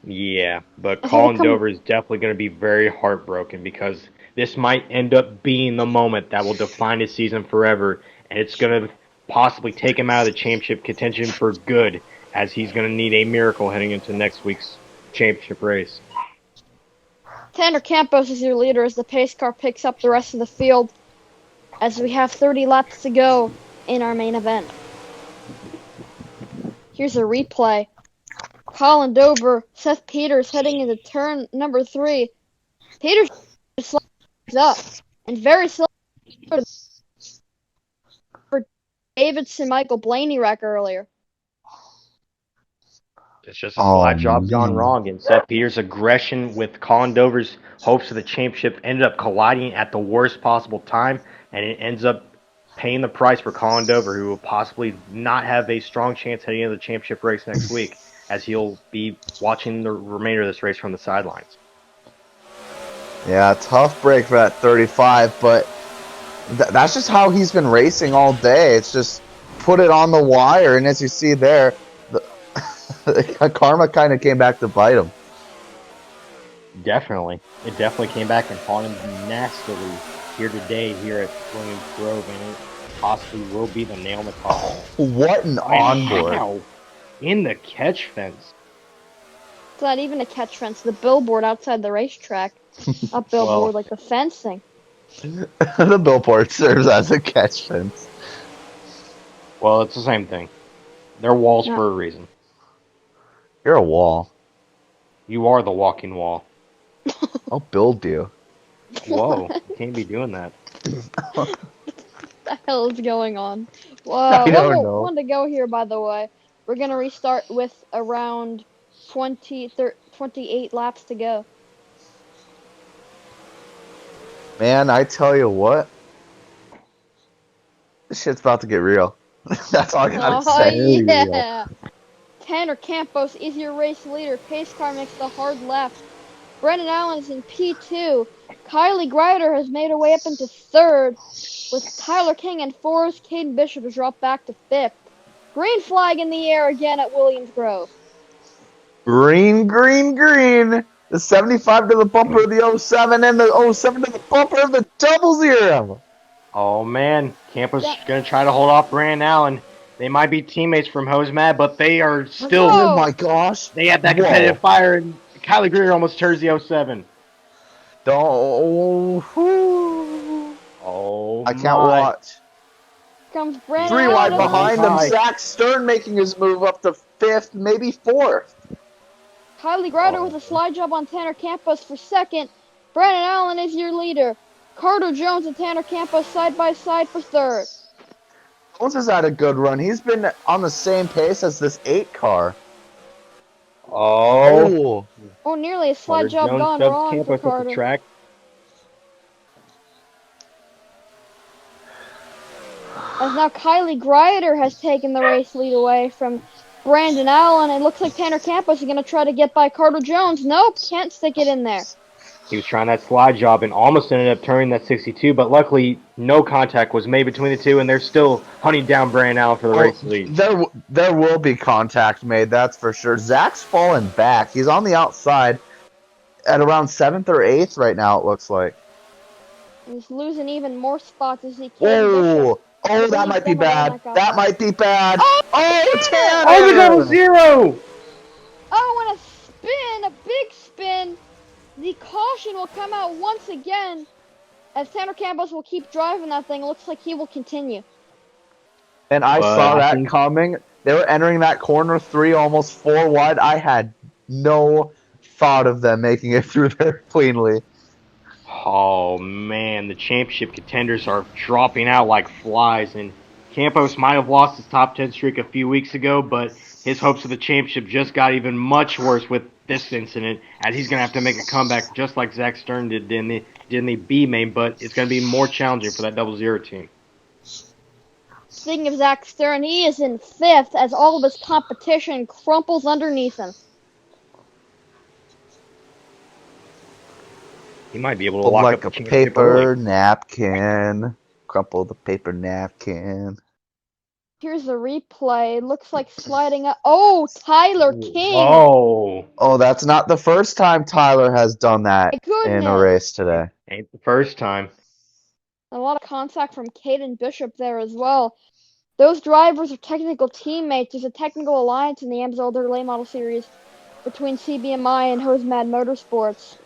Yeah, but I had to Colin come- Dover is definitely going to be very heartbroken because this might end up being the moment that will define his season forever, and it's going to possibly take him out of the championship contention for good, as he's going to need a miracle heading into next week's championship race. Tanner Campos is your leader as the pace car picks up the rest of the field as we have 30 laps to go in our main event. Here's a replay. Colin Dover, Seth Peters heading into turn number 3. Peters slides up and very slow for Davidson Michael Blaney wreck earlier. It's just a slide job gone man. wrong, and Seth Peters' aggression with Colin Dover's hopes of the championship ended up colliding at the worst possible time, and it ends up paying the price for Colin Dover, who will possibly not have a strong chance heading into the championship race next week, as he'll be watching the remainder of this race from the sidelines. Yeah, tough break for that 35, but that's just how he's been racing all day. It's just put it on the wire, and as you see there, karma kind of came back to bite him. Definitely. It definitely came back and fought him nastily here today here at Williams Grove, and it possibly will be the nail in the coffin. What an onboard. Wow. In the catch fence. It's not even a catch fence, the billboard outside the racetrack. Not billboard, Well. like the fencing. The billboard serves as a catch fence. Well, it's the same thing. They're walls Yeah. for a reason. You're a wall. You are the walking wall. I'll build you. Whoa, you can't be doing that. What the hell is going on? Whoa, I don't know. one to go here, by the way. We're going to restart with around 28 laps to go. Man, I tell you what. This shit's about to get real. That's all I gotta say. Yeah. Tanner Campos is your race leader. Pace car makes the hard left. Brendan Allen is in P2. Kylie Greider has made her way up into 3rd, with Tyler King and 4th. Caden Bishop has dropped back to 5th. Green flag in the air again at Williams Grove. Green, green, green. The 75 to the bumper of the 07 and the 07 to the bumper of the 00. Oh, man. Campos going to try to hold off Brandon Allen. They might be teammates from Hosmad, but they are still... Whoa. Oh my gosh. They have that Whoa. competitive fire, and Kylie Greer almost turns the 07. Don't. Oh, I can't my. watch. Comes Brandon 3 Allen. wide to the behind lead. them. Zach Stern making his move up to 5th, maybe 4th. Kylie Greider with a slide job on Tanner Campos for 2nd. Brandon Allen is your leader. Carter Jones and Tanner Campos side by side for 3rd. Jones has had a good run. He's been on the same pace as this 8 car. Oh. Oh, nearly a slide Carter job Jones gone shoves wrong for Campos up the Carter. track. As now Kylie Greider has taken the race lead away from Brandon Allen. It looks like Tanner Campos is going to try to get by Carter Jones. Nope, can't stick it in there. He was trying that slide job and almost ended up turning that 62, but luckily no contact was made between the two, and they're still hunting down Brandon Allen for the race lead. There will be contact made, that's for sure. Zach's fallen back. He's on the outside at around 7th or 8th right now, it looks like. He's losing even more spots as he can. Whoa! Oh, that might be bad. That might be bad. Oh, Tanner! Oh, the double zero! Oh, and a spin, a big spin. The caution will come out once again as Tanner Campos will keep driving that thing. It looks like he will continue. And I But saw I that think- coming. They were entering that corner 3, almost 4 wide. I had no thought of them making it through there cleanly. Oh, man, the championship contenders are dropping out like flies, and Campos might have lost his top 10 streak a few weeks ago, but his hopes of the championship just got even much worse with this incident, as he's going to have to make a comeback just like Zach Stern did in the B main, but it's going to be more challenging for that 0-0 team. Speaking of Zach Stern, he is in 5th as all of his competition crumples underneath him. He might be able to Fold lock like up the a championship paper early. napkin. Crumple the paper napkin. Here's the replay. It looks like sliding up. Oh, Tyler King. Oh, Oh, that's not the first time Tyler has done that My in a goodness. race today. ain't the first time. A lot of contact from Caden Bishop there as well. Those drivers are technical teammates. There's a technical alliance in the Amsoil Dirt Late Model Series between CBMI and Hose Mad Motorsports.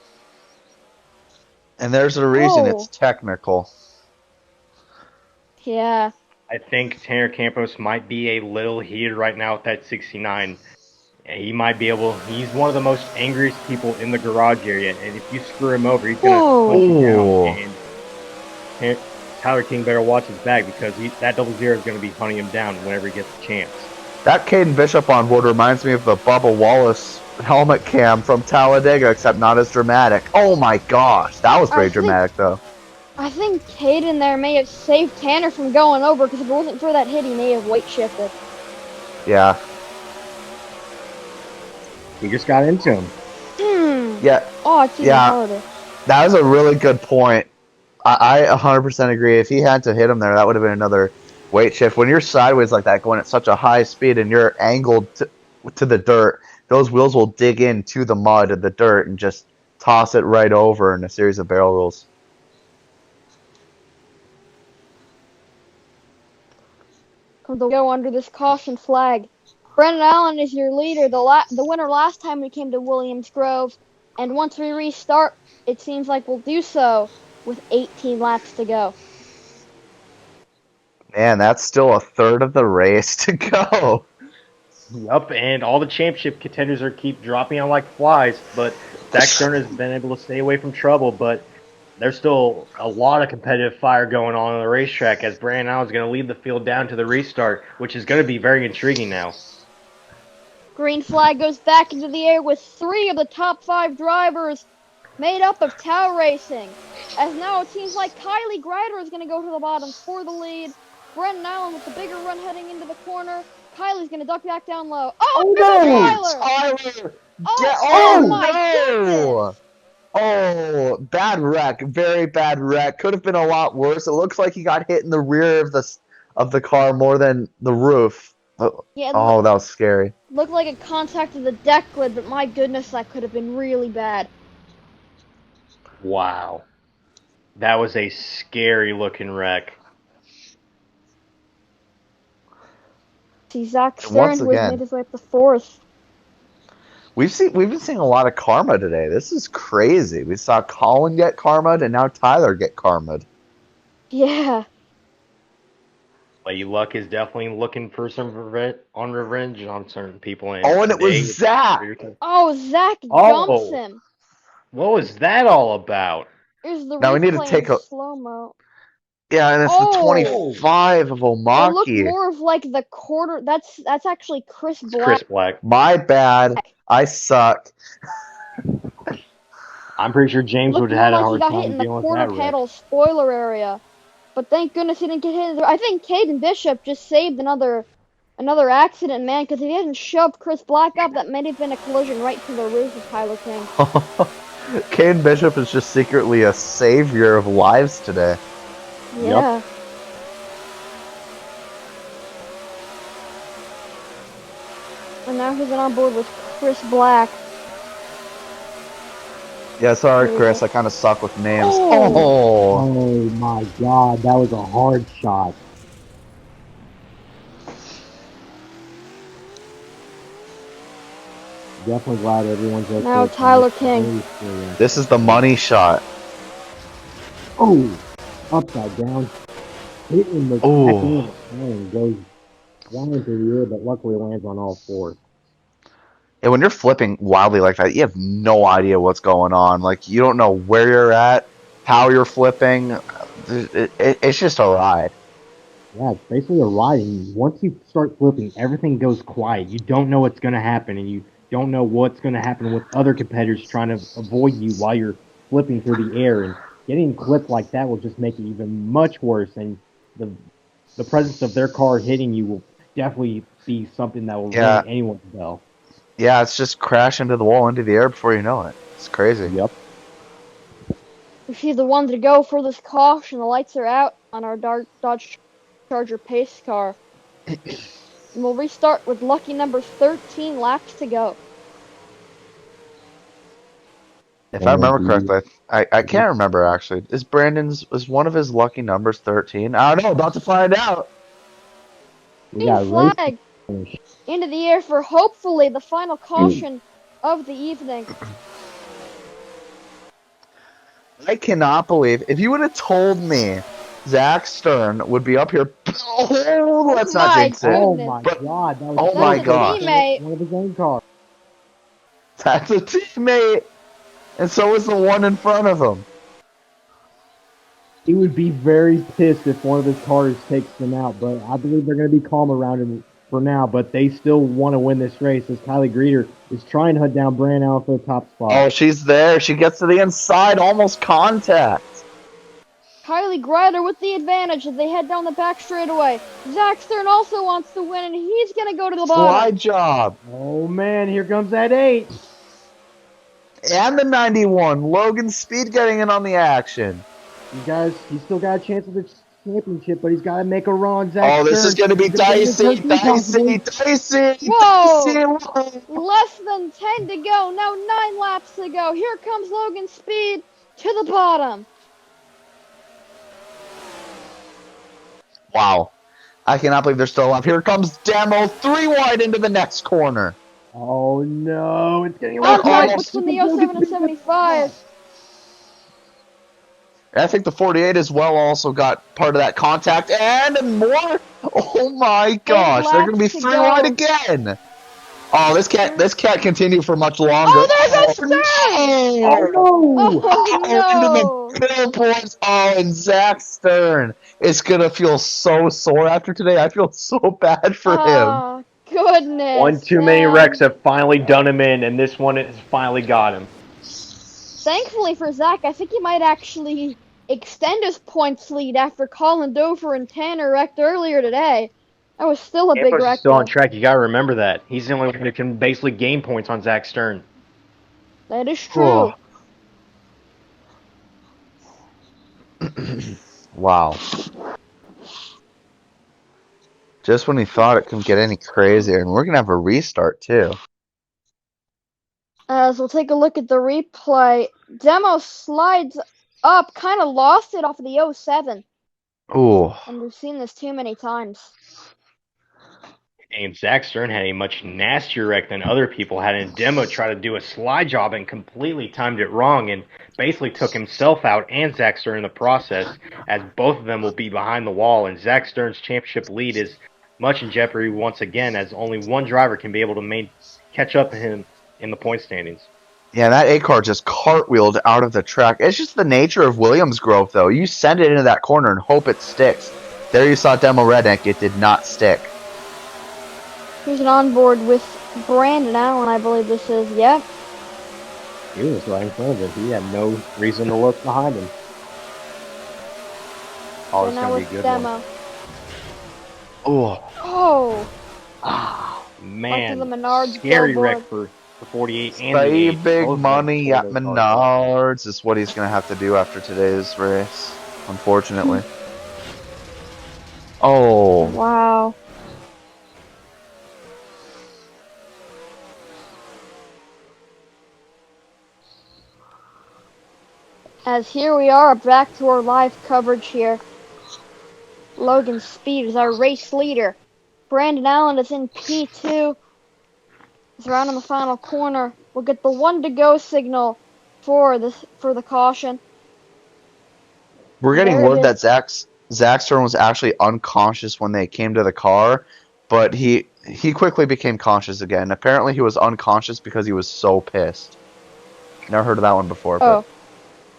And there's a reason it's Oh, technical. yeah. I think Tanner Campos might be a little heated right now with that 69. He might be able. He's one of the most angriest people in the garage area, and if you screw him over, he's gonna Whoa. punch you Ooh. down. And Tyler King better watch his back because that 0-0 is gonna be hunting him down whenever he gets a chance. That Caden Bishop on board reminds me of the Bubba Wallace helmet cam from Talladega, except not as dramatic. Oh my gosh, that was pretty dramatic though. I think Caden there may have saved Tanner from going over because if it wasn't for that hit, he may have weight shifted. Yeah. He just got into him. Yeah. Oh, it's even harder. That was a really good point. I 100% agree. If he had to hit him there, that would have been another weight shift. When you're sideways like that, going at such a high speed, and you're angled to the dirt, those wheels will dig into the mud of the dirt and just toss it right over in a series of barrel rolls. They'll go under this caution flag. Brendan Allen is your leader, the winner last time we came to Williams Grove, and once we restart, it seems like we'll do so with 18 laps to go. Man, that's still a third of the race to go. Yup, and all the championship contenders are keep dropping on like flies, but Zach Stern has been able to stay away from trouble, but there's still a lot of competitive fire going on the racetrack as Brandon Allen's going to lead the field down to the restart, which is going to be very intriguing now. Green flag goes back into the air with 3 of the top 5 drivers made up of Tau Racing. As now it seems like Kylie Greider is going to go to the bottom for the lead. Brendan Allen with the bigger run heading into the corner. Kylie's going to duck back down low. Oh, no! Tyler! Oh my goodness! Oh, bad wreck. Very bad wreck. Could have been a lot worse. It looks like he got hit in the rear of the car more than the roof. Yeah, Oh, that was scary. Looked like it contacted the deck lid, but my goodness, that could have been really bad. Wow. That was a scary looking wreck. See, Zach Stern, who has made his way up to 4th. We've been seeing a lot of karma today. This is crazy. We saw Colin get karma'd and now Tyler get karma'd. Yeah. Lady Luck is definitely looking for some revenge on certain people. And it was Zach! Oh, Zach dumps him. What was that all about? Here's the now we need to take a slow-mo. Yeah, and it's the 25 of Omaki. It looked more of like the quarter. That's actually Chris Black. Chris Black. My bad. I suck. I'm pretty sure James would have had a hard time dealing with that. He got hit in the corner pedal spoiler area, but thank goodness he didn't get hit. I think Caden Bishop just saved another accident, man. Because if he hadn't shoved Chris Black up, that may have been a collision right to the roof of Tyler King. Caden Bishop is just secretly a savior of lives today. Yeah. Yep. And now he's on board with Chris Black. Yeah, sorry, Chris. I kind of suck with names. Oh my God, that was a hard shot. Definitely glad everyone's okay. Now Tyler King. This is the money shot. Oh, upside down. Hitting the and goes flying through the air, but luckily lands on all 4. Yeah, when you're flipping wildly like that, you have no idea what's going on. Like, you don't know where you're at, how you're flipping. It's just a ride. Yeah, it's basically a ride. And once you start flipping, everything goes quiet. You don't know what's going to happen, and you don't know what's going to happen with other competitors trying to avoid you while you're flipping through the air. And getting clipped like that will just make it even much worse. And the the presence of their car hitting you will definitely be something that will Yeah. ring anyone's bell. Yeah, it's just crash into the wall, into the air before you know it. It's crazy. Yep. We see the one to go for this caution. The lights are out on our Dodge Charger pace car. And we'll restart with lucky number 13 laps to go. If I remember correctly, I can't remember actually. Is one of his lucky numbers 13? I don't know. About to find out. We Green got race flag finish. into the air for hopefully the final caution of the evening. I cannot believe if you would have told me Zach Stern would be up here. Oh, let's not My jinx it. Oh goodness. my But- god, that was oh That's my a gosh. teammate. One of his own cars. That's a teammate, and so is the one in front of him. He would be very pissed if one of his cars takes them out, but I believe they're going to be calm around him for now, but they still want to win this race as Kylie Greeter is trying to hunt down Brand Allen for the top spot. Oh, she's there. She gets to the inside, almost contact. Kylie Greider with the advantage as they head down the back straightaway. Zach Stern also wants to win, and he's going to go to the bottom. Slide job. Oh man, here comes that 8. And the 91. Logan Speed getting in on the action. You guys, he's still got a chance at the championship, but he's got to make a run. Zach Oh, this Stern. is going to be He's gonna get dicey, his first win, dicey. Whoa. Dicey. Less than 10 to go. Now 9 laps to go. Here comes Logan Speed to the bottom. Wow. I cannot believe they're still alive. Here comes Demo, 3 wide into the next corner. Oh no, it's getting Contact almost- between the 07 and 75. I think the 48 as well also got part of that contact. And more. Oh my gosh. They're going to be laps to 3 go. wide again. Oh, this can't continue for much longer. Oh, there goes Stern! Oh no! Oh, Into the middle points. Oh, and Zach Stern is gonna feel so sore after today. I feel so bad for him. Oh, goodness. One too many man. wrecks have finally done him in, and this one has finally got him. Thankfully for Zach, I think he might actually extend his points lead after Colin Dover and Tanner wrecked earlier today. That was still a big Campos wreck. is still on though. track. You got to remember that. He's the only one who can basically gain points on Zach Stern. That is true. Wow. Just when he thought it couldn't get any crazier, and we're gonna have a restart too. As we'll take a look at the replay, Demo slides up, kind of lost it off of the 07. Ooh. And we've seen this too many times. And Zach Stern had a much nastier wreck than other people had, and Demo tried to do a slide job and completely timed it wrong and basically took himself out and Zach Stern in the process, as both of them will be behind the wall, and Zach Stern's championship lead is much in jeopardy once again, as only one driver can be able to catch up to him in the point standings. Yeah, that A car just cartwheeled out of the track. It's just the nature of Williams growth, though. You send it into that corner and hope it sticks. There you saw Demo Redneck. It did not stick. Here's an onboard with Brandon Allen, I believe this is. Yep. He was right in front of it. He had no reason to look behind him. Oh, And it's now going to be a with good one. Demo. Oh, Oh, Ah, man. Onto the Menards Scary billboard. wreck for the 48 and the save 8. big Both money went at for those cars. Menards is what he's going to have to do after today's race, unfortunately. Oh, wow. As here we are, back to our live coverage here. Logan Speed is our race leader. Brandon Allen is in P2. He's around in the final corner. We'll get the 1 to go signal for the caution. we're getting There it word is. that Zach Stern was actually unconscious when they came to the car, but he quickly became conscious again. Apparently, he was unconscious because he was so pissed. Never heard of that one before. But Oh,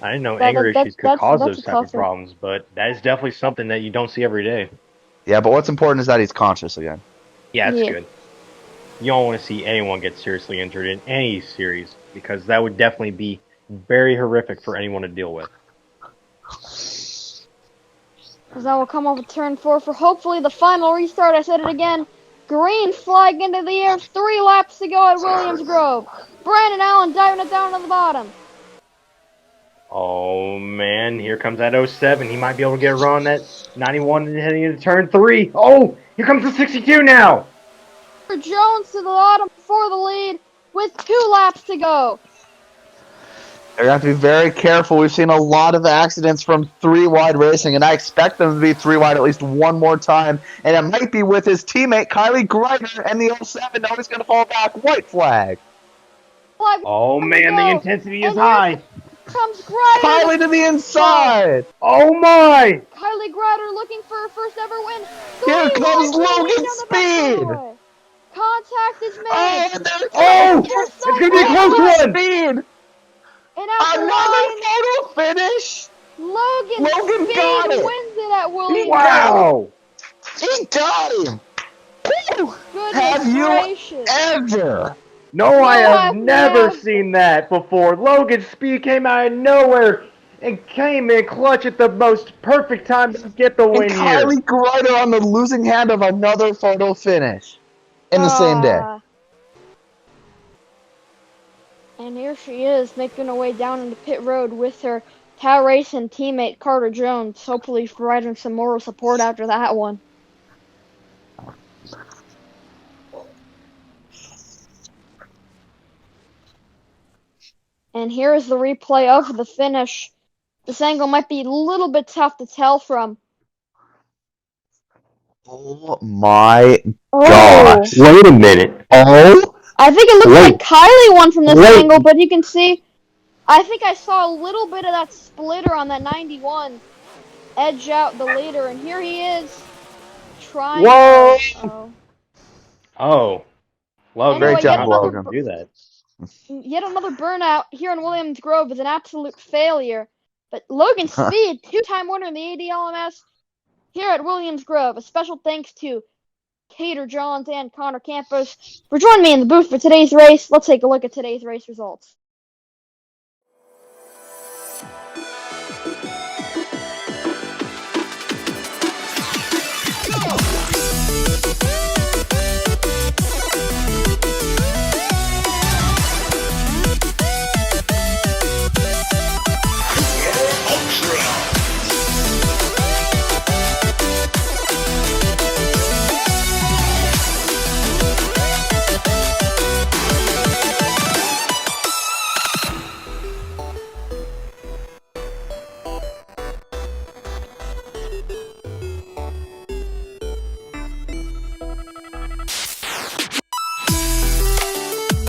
I didn't know That- anger that- issues could that's- cause that's those a type of tough one. problems, but that is definitely something that you don't see every day. yeah, but what's important is that he's conscious again. Yeah, that's Yeah. good. You don't want to see anyone get seriously injured in any series because that would definitely be very horrific for anyone to deal with. As that will come off of turn 4 for hopefully the final restart. I said it again. Green flag into the air. 3 laps to go at Williams Grove. Brandon Allen diving it down to the bottom. Oh man, here comes that 07. He might be able to get a run at 91 and heading into turn 3. Oh, here comes the 62 now. Jones to the bottom for the lead with 2 laps to go. They're going to have to be very careful. We've seen a lot of accidents from 3-wide racing, and I expect them to be 3-wide at least one more time. And it might be with his teammate, Kylie Greiner, and the 07. Now he's going to fall back. White flag. Oh man, the intensity is and high. Comes Greiner. Kylie to the inside. Oh my. Kylie Greiner looking for her first ever win. Here comes Logan Speed. Contact is made. Oh, it's going to be a close one. Speed. And after Another photo finish. Logan Speed got it. wins it at Williams. Wow. He got him. Goodness Have gracious. you ever? No, I have I've never never. seen that before. Logan Speed came out of nowhere and came in clutch at the most perfect time to get the win And here. Kylie Greiner on the losing hand of another photo finish in the same day. And here she is, making her way down into pit road with her Tao Racing teammate Carter Jones, hopefully providing some moral support after that one. And here is the replay of the finish. This angle might be a little bit tough to tell from. Oh my Gosh. Wait a minute. Oh. I think it looks like Kylie won from this angle, but you can see, I think I saw a little bit of that splitter on that 91 edge out the leader, and here he is trying. Whoa! Oh. Logan, Great job, Logan. Do that. Yet another burnout here in Williams Grove is an absolute failure. But Logan Speed, 2-time winner in the ADLMS here at Williams Grove. A special thanks to Cater Johns and Connor Campos for joining me in the booth for today's race. Let's take a look at today's race results.